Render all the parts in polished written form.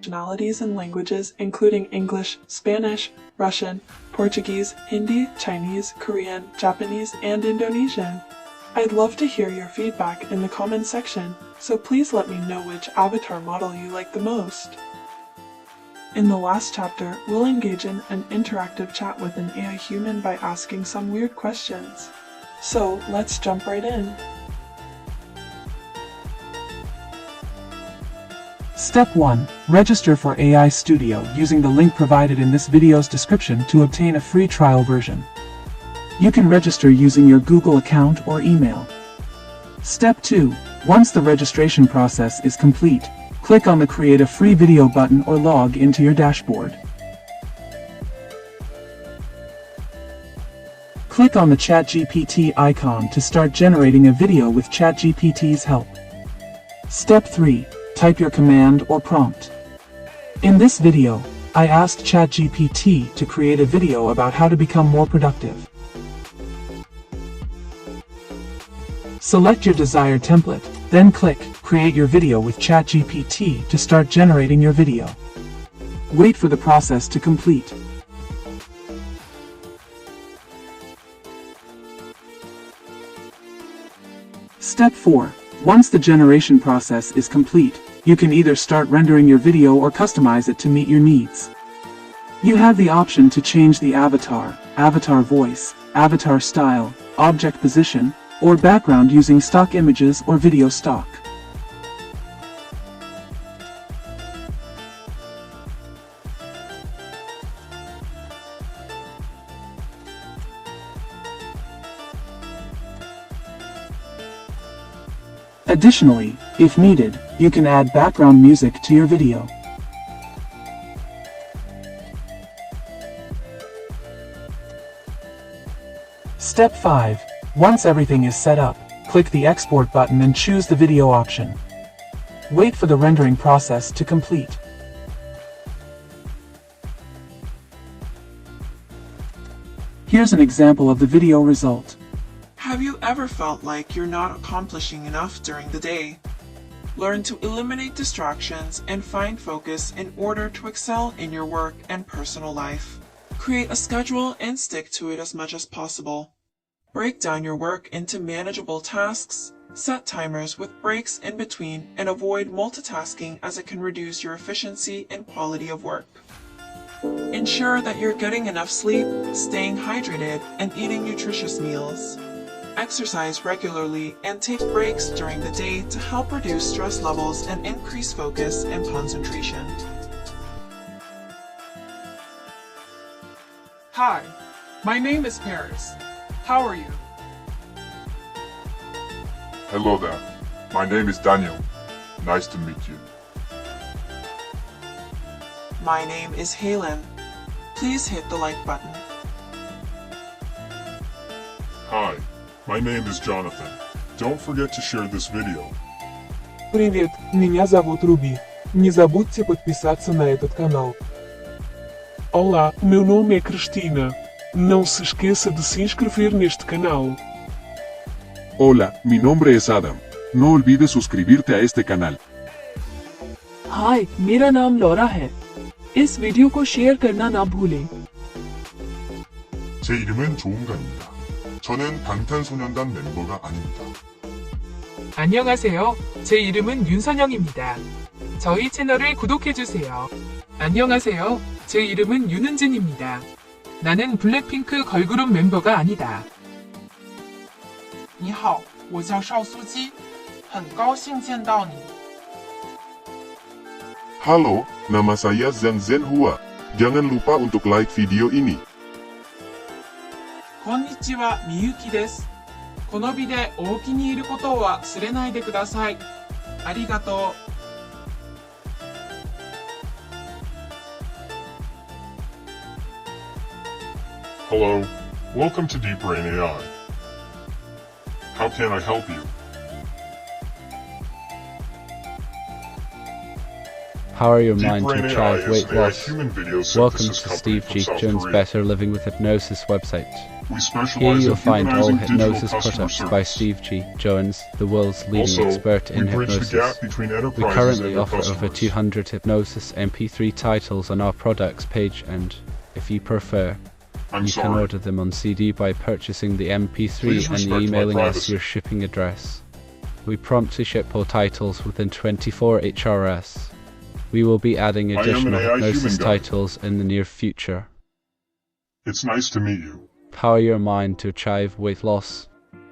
nationalities and languages, including English, Spanish, Russian, Portuguese, Hindi, Chinese, Korean, Japanese, and Indonesian. I'd love to hear your feedback in the comments section, so please let me know which avatar model you like the most. In the last chapter, we'll engage in an interactive chat with an AI human by asking some weird questions. So let's jump right in. Step 1. Register for AI Studio using the link provided in this video's description to obtain a free trial version. You can register using your Google account or email. Step 2. Once the registration process is complete, click on the Create a Free Video button or log into your dashboard. Click on the ChatGPT icon to start generating a video with ChatGPT's help. Step 3. Type your command or prompt. In this video, I asked ChatGPT to create a video about how to become more productive. Select your desired template, then click Create your video with ChatGPT to start generating your video. Wait for the process to complete. Step 4. Once the generation process is complete, you can either start rendering your video or customize it to meet your needs. You have the option to change the avatar, avatar voice, avatar style, object position, or background using stock images or video stock. Additionally, if needed, you can add background music to your video. Step 5. Once everything is set up, click the Export button and choose the video option. Wait for the rendering process to complete. Here's an example of the video result. Have you ever felt like you're not accomplishing enough during the day? Learn to eliminate distractions and find focus in order to excel in your work and personal life. Create a schedule and stick to it as much as possible. Break down your work into manageable tasks, set timers with breaks in between, and avoid multitasking as it can reduce your efficiency and quality of work. Ensure that you're getting enough sleep, staying hydrated, and eating nutritious meals. Exercise regularly and take breaks during the day to help reduce stress levels and increase focus and concentration. Hi, my name is Paris. How are you? Hello there. My name is Daniel. Nice to meet you. My name is Halen. Please hit the like button. Hi, my name is Jonathan. Don't forget to share this video. Привет, меня зовут Руби. Не забудьте подписаться на этот канал. Olá, meu nome é Cristina. Não se esqueça de se inscrever neste canal. Hola, mi nombre es Adam. No olvides suscribirte a este canal. हाय मेरा नाम Laura है इस video को share करना ना भूलें 제 이름은 조은가입니다. 저는 방탄소년단 멤버가 아닙니다. 안녕하세요. 제 이름은 윤선영입니다. 저희 채널을 구독해주세요. 안녕하세요. 제 이름은 윤은진입니다. 나는 블랙핑크 걸그룹 멤버가 아니다. 你好，我叫邵苏基，很高兴见到你。 Halo, nama saya Zhang Zhenhua. Jangan lupa untuk like video ini. こんにちは、みゆきです。この美でお気に入ることを忘れないでください。ありがとう。Hello, welcome to Deep Brain AI. How can I help you? Power your Deep mind Brain to AI achieve is weight an AI loss. human video Welcome synthesis to company Steve from G. South Jones' Korea. Better Living with Hypnosis website. We Here specialize you'll in find all humanizing digital hypnosis customer products by service. Steve G. Jones, the world's leading Also, expert in we bridge the hypnosis. gap between We enterprises and currently their offer over customers. 200 hypnosis MP3 titles on our products page, and, if you prefer, I'm you can sorry. order them on CD by purchasing the MP3 Please and respect my emailing us privacy. your shipping address. We promptly ship all titles within 24 HRS. We will be adding am an additional AI hypnosis human guy. titles in the near future. It's nice to meet you. Power your mind to achieve weight loss.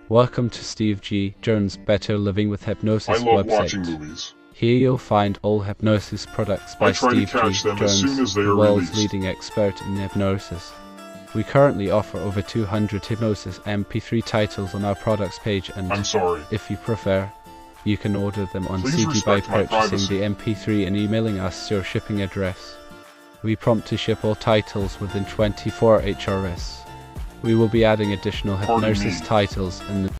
Welcome to Steve G. Jones' Better Living with Hypnosis I love website. watching movies. Here you'll find all hypnosis products by I try to Steve G. catch them as Jones, soon as they the are world's released. leading expert in hypnosis. We currently offer over 200 hypnosis MP3 titles on our products page, and I'm sorry. if you prefer, you can order them on Please CD by respect my purchasing privacy. the MP3 and emailing us your shipping address. We promptly ship all titles within 24 HRS. We will be adding additional Pardon hypnosis me. titles in the